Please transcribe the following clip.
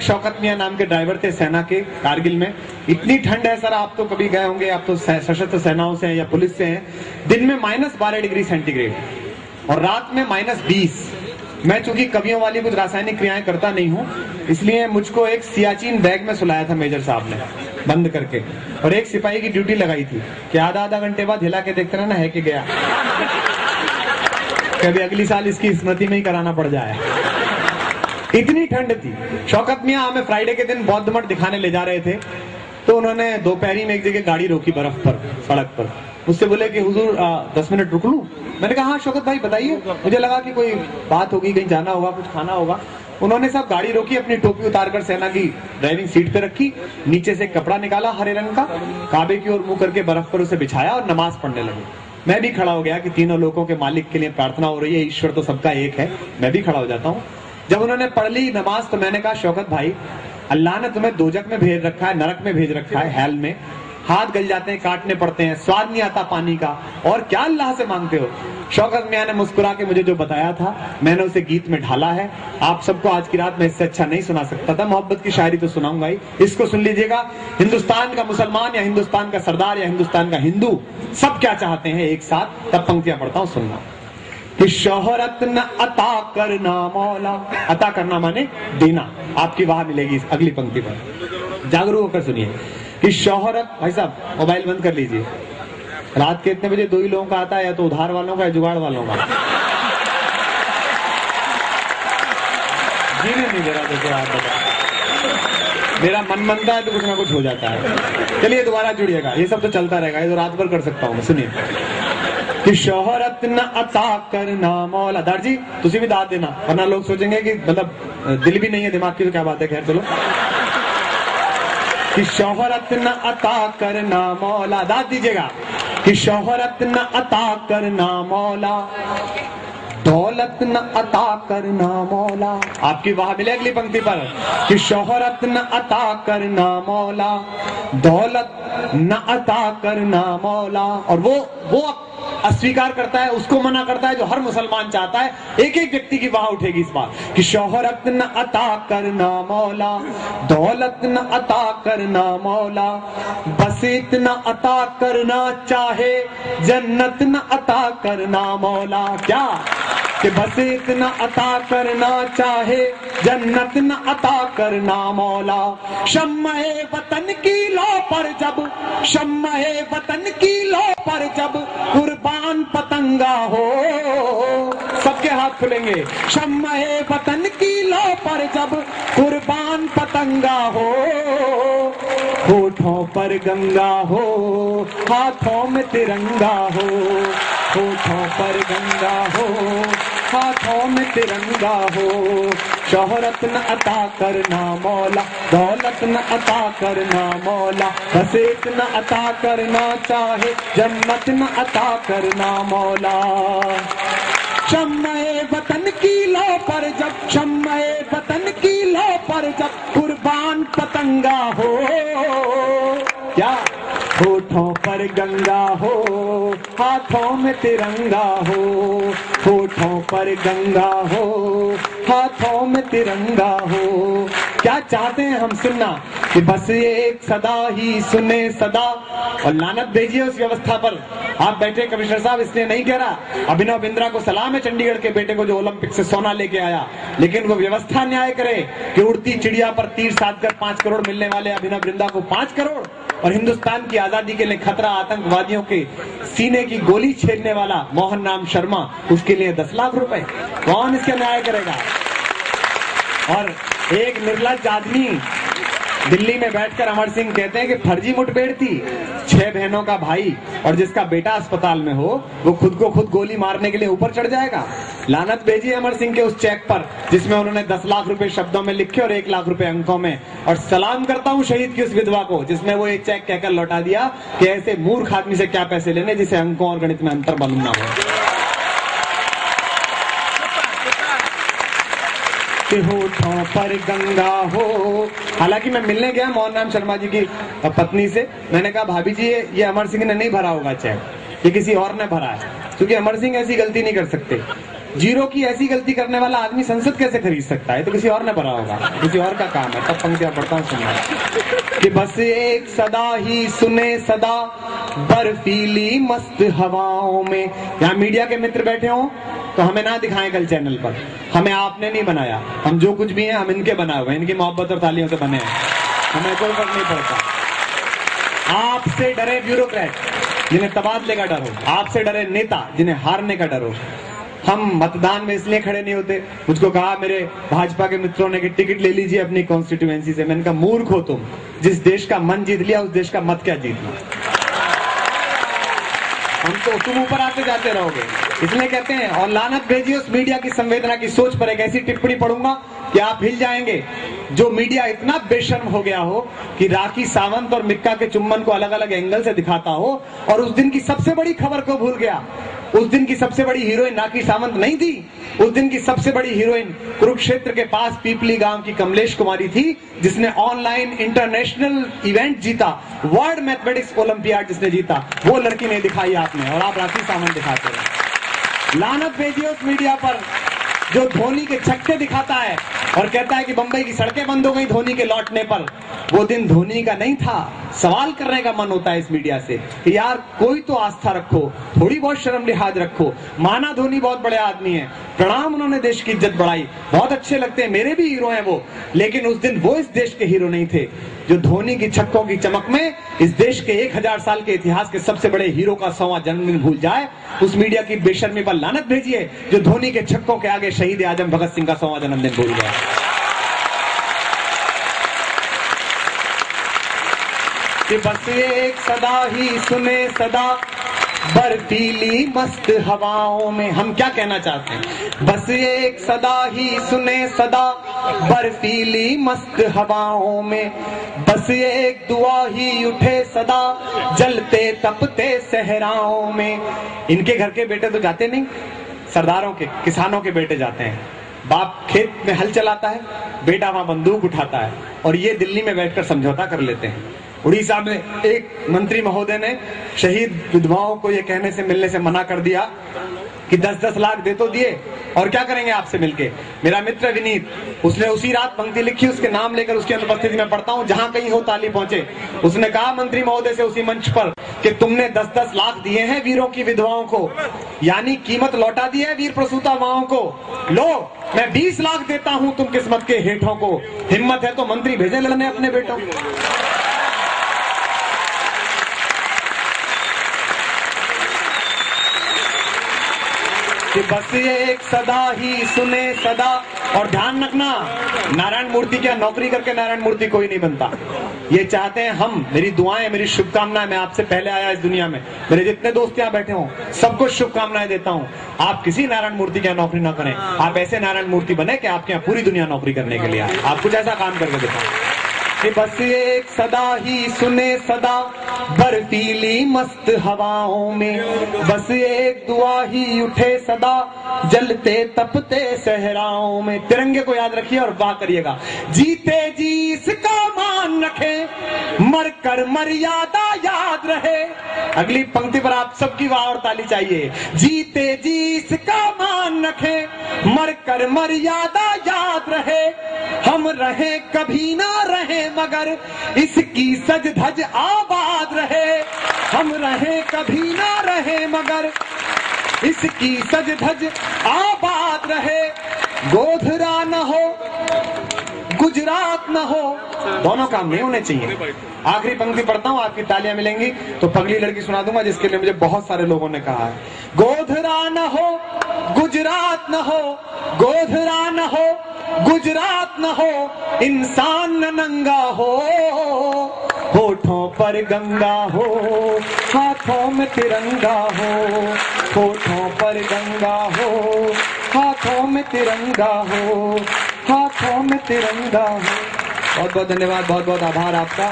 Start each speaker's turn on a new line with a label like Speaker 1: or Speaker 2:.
Speaker 1: शौकत मियां नाम के ड्राइवर थे सेना के, कारगिल में। इतनी ठंड है सर, आप तो कभी गए होंगे, आप तो सशस्त्र सेनाओं से हैं या पुलिस से हैं। दिन में -12 डिग्री सेंटीग्रेड और रात में -20। मैं चूंकि कवियों वाली कुछ रासायनिक क्रियाएं करता नहीं हूं, इसलिए मुझको एक सियाचिन बैग में सुलाया था मेजर साहब ने बंद करके, और एक सिपाही की ड्यूटी लगाई थी कि आधा घंटे बाद हिला के देखते रहना है कि गया, कभी अगली साल इसकी स्मृति में ही कराना पड़ जाए। इतनी ठंड थी। शौकत मियां हमें फ्राइडे के दिन बौद्ध मठ दिखाने ले जा रहे थे, तो उन्होंने दोपहरी में एक जगह गाड़ी रोकी बर्फ पर, सड़क पर। मुझसे बोले कि हुजूर 10 मिनट रुक लूं? मैंने कहा हाँ शौकत भाई बताइए। मुझे लगा कि कोई बात होगी, कहीं जाना होगा, कुछ खाना होगा। उन्होंने सब गाड़ी रोकी, अपनी टोपी उतारकर सेना की ड्राइविंग सीट पे रखी, नीचे से कपड़ा निकाला हरे रंग का, काबे की ओर मुंह करके बर्फ पर उसे बिछाया और नमाज पढ़ने लगे। मैं भी खड़ा हो गया कि तीनों लोगों के मालिक के लिए प्रार्थना हो रही है, ईश्वर तो सबका एक है, मैं भी खड़ा हो जाता हूँ। जब उन्होंने पढ़ ली नमाज तो मैंने कहा शौकत भाई, अल्लाह ने तुम्हें दोजक में भेज रखा है, नरक में भेज रखा है, हेल में, हाथ गल जाते हैं, काटने पड़ते हैं, स्वाद नहीं आता पानी का, और क्या अल्लाह से मांगते हो? शौकत मियां ने मुस्कुरा के मुझे जो बताया था मैंने उसे गीत में ढाला है। आप सबको आज की रात में इससे अच्छा नहीं सुना सकता था, मोहब्बत की शायरी तो सुनाऊंगा ही। इसको सुन लीजिएगा। हिंदुस्तान का मुसलमान या हिंदुस्तान का सरदार या हिंदुस्तान का हिंदू, सब क्या चाहते हैं एक साथ, तब पंक्तियां पढ़ता हूं, सुनना। कि शोहरत न अता करना मौला, अता करना माने देना, आपकी वाह मिलेगी इस अगली पंक्ति पर, जागरूक होकर सुनिए। कि शोहरत, भाई साहब मोबाइल बंद कर लीजिए, रात के इतने बजे दो ही लोगों का आता है, या तो उधार वालों का या जुगाड़ वालों का। जीने नहीं दे रहा, देखो आप बता, मेरा मन मनता है तो कुछ ना कुछ हो जाता है। चलिए दोबारा जुड़िएगा, ये सब तो चलता रहेगा, ये तो रात भर कर सकता हूँ। सुनिए कि शोहरत न अता करना मौला, दार जी तुसी भी दाद देना, वरना लोग सोचेंगे कि मतलब दिल भी नहीं है दिमाग की, तो क्या बात है। खैर चलो। कि शोहरत न अता करना मौला, दाद दीजिएगा। कि शोहरत न अता करना मौला, दौलत न अता करना मौला, आपकी वाह मिले अगली पंक्ति पर। कि शोहरत न अता करना मौला, दौलत न अता करना मौला, और वो अस्वीकार करता है, उसको मना करता है जो हर मुसलमान चाहता है। एक एक व्यक्ति की वाह उठेगी इस बार। कि शोहरत न अता करना मौला, दौलत न अता करना मौला, बसीत न अता करना चाहे, जन्नत न अता करना मौला। क्या कि बस इतना अता करना चाहे, जन्नत न अता करना मौला। शम्मे वतन की लो पर जब, शम्मे वतन की लो पर जब कुर्बान पतंगा हो, सबके हाथ खुलेंगे। शम्मे वतन की लो पर जब कुर्बान पतंगा हो, होठों पर गंगा हो, हाथों में तिरंगा हो, होठों पर गंगा हो, हाथों में तिरंगा हो। शोहरत न अता करना मौला, दौलत न अता करना मौला, बसेत न अता करना चाहे, जन्नत न अता करना मौला। शम्मे वतन की लो पर जब, शम्मे वतन की लो पर जब कुर्बान पतंगा हो, क्या होठों पर गंगा हो, हाथों में तिरंगा हो, होठों पर गंगा हो, हाथों में तिरंगा हो। क्या चाहते हैं हम सुनना? कि बस एक सदा ही सुने सदा, और लानत भेजिए उस व्यवस्था पर। आप बैठे कमिश्नर साहब, इसलिए नहीं कह रहा, अभिनव बिंद्रा को सलाम है चंडीगढ़ के बेटे को जो ओलंपिक से सोना लेके आया, लेकिन वो व्यवस्था न्याय करे कि उड़ती चिड़िया पर तीर साध कर 5 करोड़ मिलने वाले अभिनव बिंद्रा को 5 करोड़, और हिंदुस्तान की आजादी के लिए खतरा आतंकवादियों के सीने की गोली छेदने वाला मोहन राम शर्मा, उसके लिए 10 लाख रुपए। कौन इसका न्याय करेगा? और एक निर्लज्ज आदमी दिल्ली में बैठकर अमर सिंह कहते हैं कि फर्जी मुठभेड़ थी, 6 बहनों का भाई और जिसका बेटा अस्पताल में हो, वो खुद को खुद गोली मारने के लिए ऊपर चढ़ जाएगा। लानत भेजिए अमर सिंह के उस चेक पर जिसमें उन्होंने 10 लाख रुपए शब्दों में लिखे और 1 लाख रुपए अंकों में। और सलाम करता हूं शहीद की उस विधवा को जिसने वो एक चेक कहकर लौटा दिया कि ऐसे मूर्ख आदमी से क्या पैसे लेने जिसे अंकों और गणित में अंतर मालूम ना हो। कि होठों पर गंगा हो। हालांकि मैं मिलने गया मोहन राम शर्मा जी की पत्नी से, मैंने कहा भाभी जी ये अमर सिंह ने नहीं भरा होगा चेक, ये किसी और ने भरा है, क्योंकि अमर सिंह ऐसी गलती नहीं कर सकते। जीरो की ऐसी गलती करने वाला आदमी संसद कैसे खरीद सकता है? तो किसी और ने भरा होगा, किसी और का काम है। तब पंक्तियां पढ़ता हूँ, सुनना कि बस एक सदा ही सुने सदा बर्फीली मस्त हवाओं में। यहाँ मीडिया के मित्र बैठे हों तो हमें ना दिखाएं कल चैनल पर, हमें आपने नहीं बनाया, हम जो कुछ भी हैं हम इनके बनाए हुए, इनकी मोहब्बत और तालियों से बने हैं, हमें कोई फर्क नहीं पड़ता। आपसे डरे ब्यूरोक्रेट जिन्हें तबादले का डर हो, आपसे डरे नेता जिन्हें हारने का डर हो। हम मतदान में इसलिए खड़े नहीं होते। मुझको कहा मेरे भाजपा के मित्रों ने कि टिकट ले लीजिए अपनी कॉन्स्टिट्यूएंसी से। मैंने कहा मूर्ख हो तुम, जिस देश का मन जीत लिया उस देश का मत क्या जीतना। हम तो तुम ऊपर आते जाते रहोगे, इसलिए कहते हैं। और लानत भेजिए उस मीडिया की संवेदना की सोच पर। एक ऐसी टिप्पणी पढ़ूंगा कि आप हिल जाएंगे। जो मीडिया इतना बेशर्म हो गया हो कि राखी सावंत और मिक्का के चुम्बन को अलग अलग एंगल से दिखाता हो, और उस दिन की सबसे बड़ी खबर को भूल गया। उस दिन की सबसे बड़ी हीरोइन राखी सावंत नहीं थी, उस दिन की सबसे बड़ी हीरोइन कुरुक्षेत्र के पास पीपली गांव की कमलेश कुमारी थी, जिसने ऑनलाइन इंटरनेशनल इवेंट जीता, वर्ल्ड मैथमेटिक्स ओलंपियाड जिसने जीता, वो लड़की नहीं दिखाई आपने, और आप राखी सावंत दिखाते हैं। लानत भेजिए उस मीडिया पर जो धोनी के छक्के दिखाता है और कहता है कि बंबई की सड़कें बंद हो गई धोनी के लौटने पर। वो दिन धोनी का नहीं था। सवाल करने का मन होता है इस मीडिया से कि यार कोई तो आस्था रखो, थोड़ी बहुत शर्म लिहाज रखो। माना धोनी बहुत बड़े आदमी हैं, प्रणाम, उन्होंने देश की इज्जत बढ़ाई, बहुत अच्छे लगते हैं, मेरे भी हीरो हैं वो, लेकिन उस दिन वो इस देश के हीरो नहीं थे। जो धोनी की छक्कों की चमक में इस देश के 1000 साल के इतिहास के सबसे बड़े हीरो का 100वां जन्मदिन भूल जाए, उस मीडिया की बेशर्मी पर लानत भेजिए जो धोनी के छक्कों के आगे शहीद आजम भगत सिंह का 100वां जन्मदिन भूल गया। कि बस एक सदा ही सुने सदा बर्फीली मस्त हवाओं में। हम क्या कहना चाहते हैं? बस एक सदा ही सुने सदा बर्फीली मस्त हवाओं में, बस एक दुआ ही उठे सदा जलते तपते सहराओं में। इनके घर के बेटे तो जाते नहीं, सरदारों के, किसानों के बेटे जाते हैं। बाप खेत में हल चलाता है, बेटा वहां बंदूक उठाता है, और ये दिल्ली में बैठकर समझौता कर लेते हैं। उड़ीसा में एक मंत्री महोदय ने शहीद विधवाओं को ये कहने से मिलने से मना कर दिया कि 10-10 लाख दे तो दिए, और क्या करेंगे आपसे मिलके। मेरा मित्र विनीत, उसने उसी रात पंक्ति लिखी, उसके नाम लेकर उसकी अनुपस्थिति में पढ़ता हूं, जहां कहीं हो ताली पहुंचे। उसने कहा मंत्री महोदय से उसी मंच पर कि तुमने 10-10 लाख दिए हैं वीरों की विधवाओं को, यानी कीमत लौटा दी है वीर प्रसूता माओं को। लो मैं 20 लाख देता हूं तुम किस्मत के हेठों को, हिम्मत है तो मंत्री भेजे लड़ने अपने बेटों। कि बस एक सदा ही सुने सदा। और ध्यान रखना, नारायण मूर्ति क्या नौकरी करके नारायण मूर्ति कोई नहीं बनता। ये चाहते हैं हम, मेरी दुआएं, मेरी शुभकामनाएं, मैं आपसे पहले आया इस दुनिया में, मेरे जितने दोस्त यहाँ बैठे हों सबको शुभकामनाएं देता हूँ। आप किसी नारायण मूर्ति की नौकरी ना करें, आप ऐसे नारायण मूर्ति बने कि आपके यहाँ पूरी दुनिया नौकरी करने के लिए आए। आप कुछ ऐसा काम करके दिखाओ कि बस एक सदा ही सुने सदा बर्फीली मस्त हवाओं में, बस एक दुआ ही उठे सदा जलते तपते सहराओं में। तिरंगे को याद रखिए और वाह करिएगा। जीते जी इसका मान रखे, मर कर मर्यादा याद रहे। अगली पंक्ति पर आप सबकी वाह और ताली चाहिए। जीते जी इसका मान रखे, मर कर मर्यादा याद रहे। हम रहे कभी ना रहे मगर इसकी सज धज आबाद रहे। हम रहे कभी ना रहे मगर इसकी सज धज आबाद रहे। गोधरा न हो गुजरात न हो, दोनों काम नहीं होने चाहिए। आखिरी पंक्ति पढ़ता हूँ, आपकी तालियां मिलेंगी तो पगली लड़की सुना दूंगा, जिसके लिए मुझे बहुत सारे लोगों ने कहा है। गोधरा न हो गुजरात न हो, गोधरा न हो गुजरात न हो, इंसान न नंगा हो, होठों पर गंगा हो, हाथों में तिरंगा हो, होठों पर गंगा हो, हाथों में तिरंगा हो, हाथों में तिरंगा हो। बहुत बहुत धन्यवाद, बहुत बहुत आभार आपका।